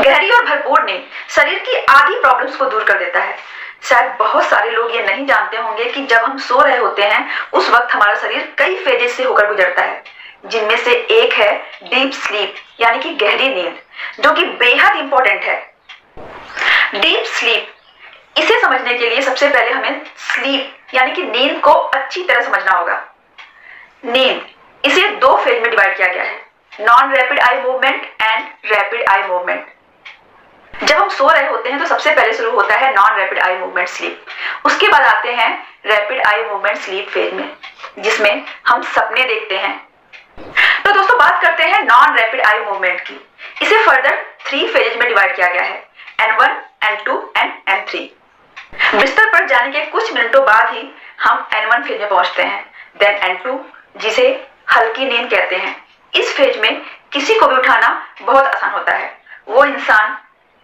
गहरी और भरपूर नींद शरीर की आधी प्रॉब्लम्स को दूर कर देता है। शायद बहुत सारे लोग ये नहीं जानते होंगे कि जब हम सो रहे होते हैं उस वक्त हमारा शरीर कई फेजेस से होकर गुजरता है, जिनमें से एक है डीप स्लीप यानी कि गहरी नींद, जो कि बेहद इंपॉर्टेंट है। डीप स्लीप, इसे समझने के लिए सबसे पहले हमें स्लीप यानी कि नींद को अच्छी तरह समझना होगा। नींद, इसे दो फेज में डिवाइड किया गया है, non rapid eye movement and rapid eye movement. जब हम सो रहे होते हैं तो सबसे पहले शुरू होता है non rapid eye movement sleep, उसके बाद आते हैं rapid eye movement sleep phase में, जिसमें हम सपने देखते हैं। तो दोस्तों बात करते हैं नॉन रैपिड आई मूवमेंट की। इसे फर्दर 3 फेजेज में डिवाइड किया गया है, N1, N2 एंड N3। बिस्तर पर जाने के कुछ मिनटों बाद ही हम N1 फेज में पहुंचते हैं, देन N2, जिसे हल्की नींद कहते हैं। इस फेज में किसी को भी उठाना बहुत आसान होता है, वो इंसान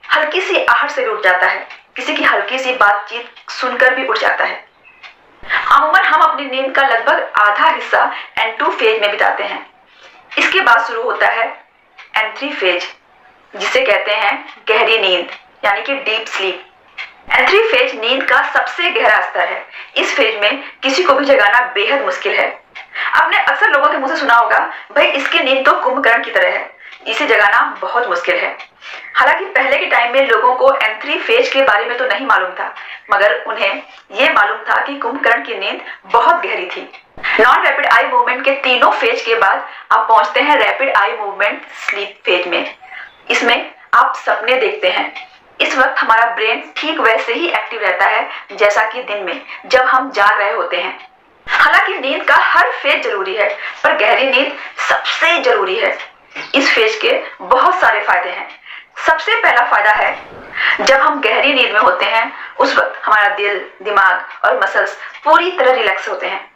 हल्की सी आहट से भी उठ जाता है, किसी की हल्की सी बातचीत सुनकर भी उठ जाता है। अमूमन हम अपनी नींद का लगभग आधा हिस्सा N2 फेज में बिताते हैं। इसके बाद शुरू होता है N3 फेज, जिसे कहते हैं गहरी नींद यानी कि डीप स्लीप। N3 फेज नींद का सबसे गहरा स्तर है। इस फेज में किसी को भी जगाना बेहद मुश्किल है। आपने अक्सर लोगों के मुंह से सुना होगा, भाई इसकी नींद तो कुंभकर्ण की तरह है, इसे जगाना बहुत मुश्किल है। हालांकि पहले के टाइम में लोगों को N3 फेज के बारे में तो नहीं मालूम था, मगर उन्हें यह मालूम था कि कुंभकर्ण की नींद बहुत गहरी थी। नॉन रैपिड आई मूवमेंट के तीनों फेज के बाद आप पहुंचते हैं rapid eye movement sleep phase में। इसमें आप सपने देखते हैं। इस वक्त हमारा ब्रेन ठीक वैसे ही एक्टिव रहता है जैसा कि दिन में जब हम जाग रहे होते हैं। हालांकि नींद का हर फेज जरूरी है, पर गहरी नींद सबसे जरूरी है। इस फेज के बहुत सारे फायदे हैं। सबसे पहला फायदा है, जब हम गहरी नींद में होते हैं उस वक्त हमारा दिल, दिमाग और मसल्स पूरी तरह रिलैक्स होते हैं।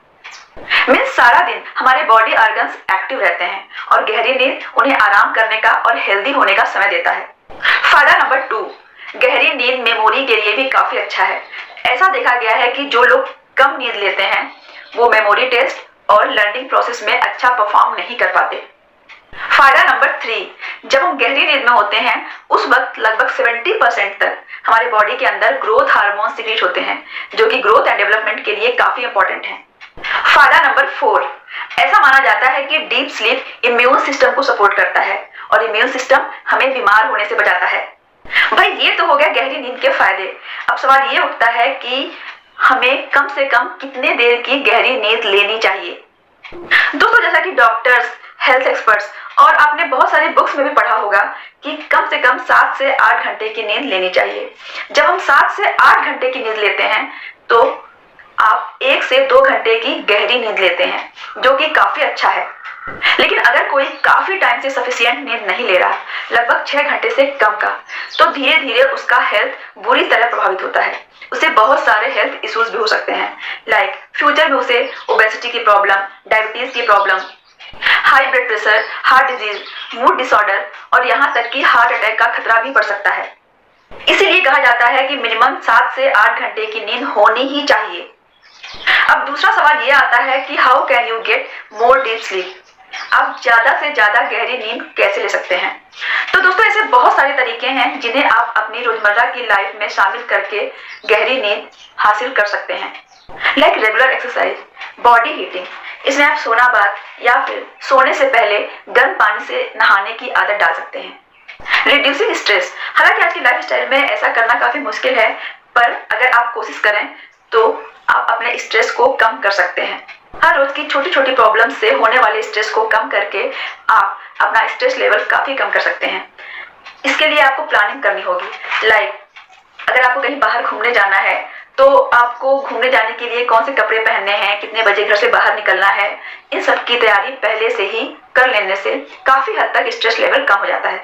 मीन्स सारा दिन हमारे बॉडी ऑर्गन्स एक्टिव रहते हैं और गहरी नींद उन्हें आराम करने का और हेल्दी होने का समय देता है। फायदा नंबर 2, गहरी नींद मेमोरी के लिए भी काफी अच्छा है। ऐसा देखा गया है कि जो लोग कम नींद लेते हैं वो मेमोरी टेस्ट और लर्निंग प्रोसेस में अच्छा परफॉर्म नहीं कर पाते। फायदा नंबर 3, जब हम गहरी नींद में होते हैं उस वक्त लगभग 70% तक हमारे बॉडी के अंदर ग्रोथ हार्मोन सिक्रीट होते हैं, जो कि ग्रोथ एंड डेवलपमेंट के लिए काफी इंपॉर्टेंट हैं। फायदा नंबर 4, ऐसा माना जाता है कि डीप स्लीप इम्यून सिस्टम को सपोर्ट करता है और इम्यून सिस्टम हमें बीमार होने से बचाता है। भाई ये तो हो गया गहरी नींद के फायदे। अब सवाल ये उठता है कि हमें कम से कम कितने देर की गहरी नींद लेनी चाहिए। दोस्तों जैसा कि डॉक्टर्स, हेल्थ एक्सपर्ट्स और आपने बहुत सारी बुक्स में भी पढ़ा होगा कि कम से कम 7 से 8 घंटे की नींद लेनी चाहिए। जब हम 7 से 8 घंटे की नींद लेते हैं तो आप 1 से 2 घंटे की गहरी नींद लेते हैं, जो कि काफी अच्छा है। लेकिन अगर कोई काफी टाइम से सफिशिएंट नींद नहीं ले रहा, लगभग 6 घंटे से कम का, तो धीरे धीरे उसका हेल्थ बुरी तरह प्रभावित होता है। उसे बहुत सारे हेल्थ इश्यूज भी हो सकते हैं, लाइक फ्यूचर में उसे ओबेसिटी की प्रॉब्लम, डायबिटीज की problem, high blood pressure, heart disease, mood disorder और यहाँ तक कि हार्ट अटैक का खतरा भी बढ़ सकता है। इसीलिए कहा जाता है कि मिनिमम 7 से 8 घंटे की नींद होनी ही चाहिए। अब दूसरा सवाल ये आता है कि how can you get more deep sleep, आप ज्यादा से ज्यादा गहरी नींद कैसे ले सकते हैं। तो दोस्तों ऐसे बहुत सारे तरीके हैं जिन्हें आप अपनी रोजमर्रा की लाइफ में शामिल करके गहरी नींद हासिल कर सकते हैं, like regular exercise, body heating. इसमें आप सोना बाथ या फिर सोने से पहले गर्म पानी से नहाने की आदत डाल सकते हैं। रिड्यूसिंग स्ट्रेस, हालांकि आज की लाइफ स्टाइल में ऐसा करना काफी मुश्किल है, पर अगर आप कोशिश करें तो आप अपने स्ट्रेस को कम कर सकते हैं। हर रोज की छोटी छोटी प्रॉब्लम से होने वाले स्ट्रेस को कम करके आप अपना स्ट्रेस लेवल काफी कम कर सकते हैं। इसके लिए आपको प्लानिंग करनी होगी, लाइक अगर आपको कहीं बाहर घूमने जाना है तो आपको घूमने जाने के लिए कौन से कपड़े पहनने हैं, कितने बजे घर से बाहर निकलना है, इन सब की तैयारी पहले से ही कर लेने से काफी हद तक स्ट्रेस लेवल कम हो जाता है।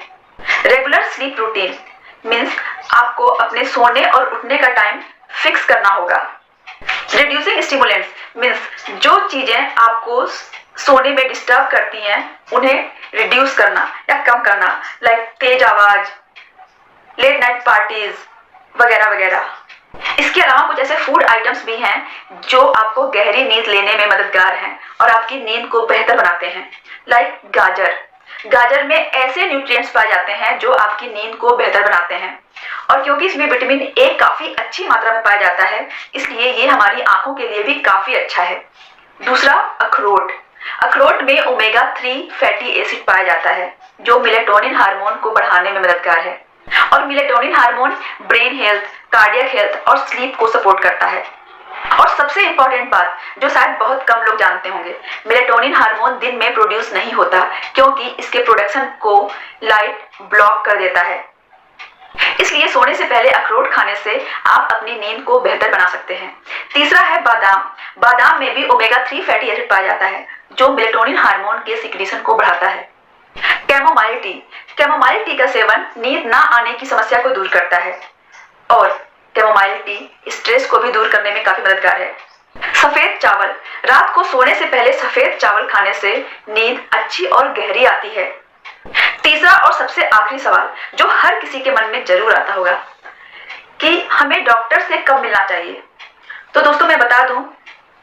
रेगुलर स्लीप रूटीन मीन्स आपको अपने सोने और उठने का टाइम फिक्स करना होगा। रिड्यूसिंग स्टिमुलेंट्स मीन्स जो चीजें आपको सोने में डिस्टर्ब करती हैं उन्हें रिड्यूस करना या कम करना, लाइक तेज आवाज, लेट नाइट पार्टीज वगैरह वगैरह। इसके अलावा कुछ ऐसे फूड आइटम्स भी हैं जो आपको गहरी नींद लेने में मददगार हैं और आपकी नींद को बेहतर बनाते हैं, लाइक गाजर। गाजर में ऐसे न्यूट्रिएंट्स पाए जाते हैं जो आपकी नींद को बेहतर बनाते हैं, और क्योंकि इसमें विटामिन ए काफी अच्छी मात्रा में पाया जाता है, इसलिए ये हमारी आंखों के लिए भी काफी अच्छा है। दूसरा, अखरोट। अखरोट में ओमेगा 3 फैटी एसिड पाया जाता है जो मेलेटोनिन हार्मोन को बढ़ाने में मददगार है, और melatonin hormone brain health, cardiac health और स्लीप को सपोर्ट करता है। और सबसे इंपॉर्टेंट बात जो शायद बहुत कम लोग जानते होंगे, मेलेटोनिन हार्मोन दिन में प्रोड्यूस नहीं होता क्योंकि इसके प्रोडक्शन को लाइट ब्लॉक कर देता है। इसलिए सोने से पहले अखरोट खाने से आप अपनी नींद को बेहतर बना सकते हैं। तीसरा है बादाम। बादाम में भी ओमेगा 3 फैटी एसिड पाया जाता है जो मेलेटोनिन हार्मोन के सिक्रीशन को बढ़ाता है। Chamomile tea. कैमोमाइल टी का सेवन नींद ना आने की समस्या को दूर करता है, और कैमोमाइल टी स्ट्रेस को भी दूर करने में काफी मददगार है। सफेद चावल। रात को सोने से पहले सफेद चावल खाने से नींद अच्छी और गहरी आती है। तीसरा और सबसे आखिरी सवाल जो हर किसी के मन में जरूर आता होगा कि हमें डॉक्टर से कब मिलना चाहिए। तो दोस्तों मैं बता दूं,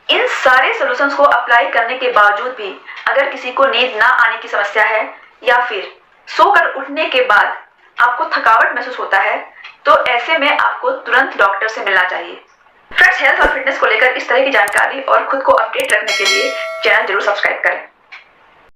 इन सारे सॉल्यूशंस को अप्लाई करने के बावजूद भी अगर किसी को नींद ना आने की समस्या है या फिर सोकर उठने के बाद आपको थकावट महसूस होता है, तो ऐसे में आपको तुरंत डॉक्टर से मिलना चाहिए। फ्रेंड्स, हेल्थ और फिटनेस को लेकर इस तरह की जानकारी और खुद को अपडेट रखने के लिए चैनल जरूर सब्सक्राइब करें।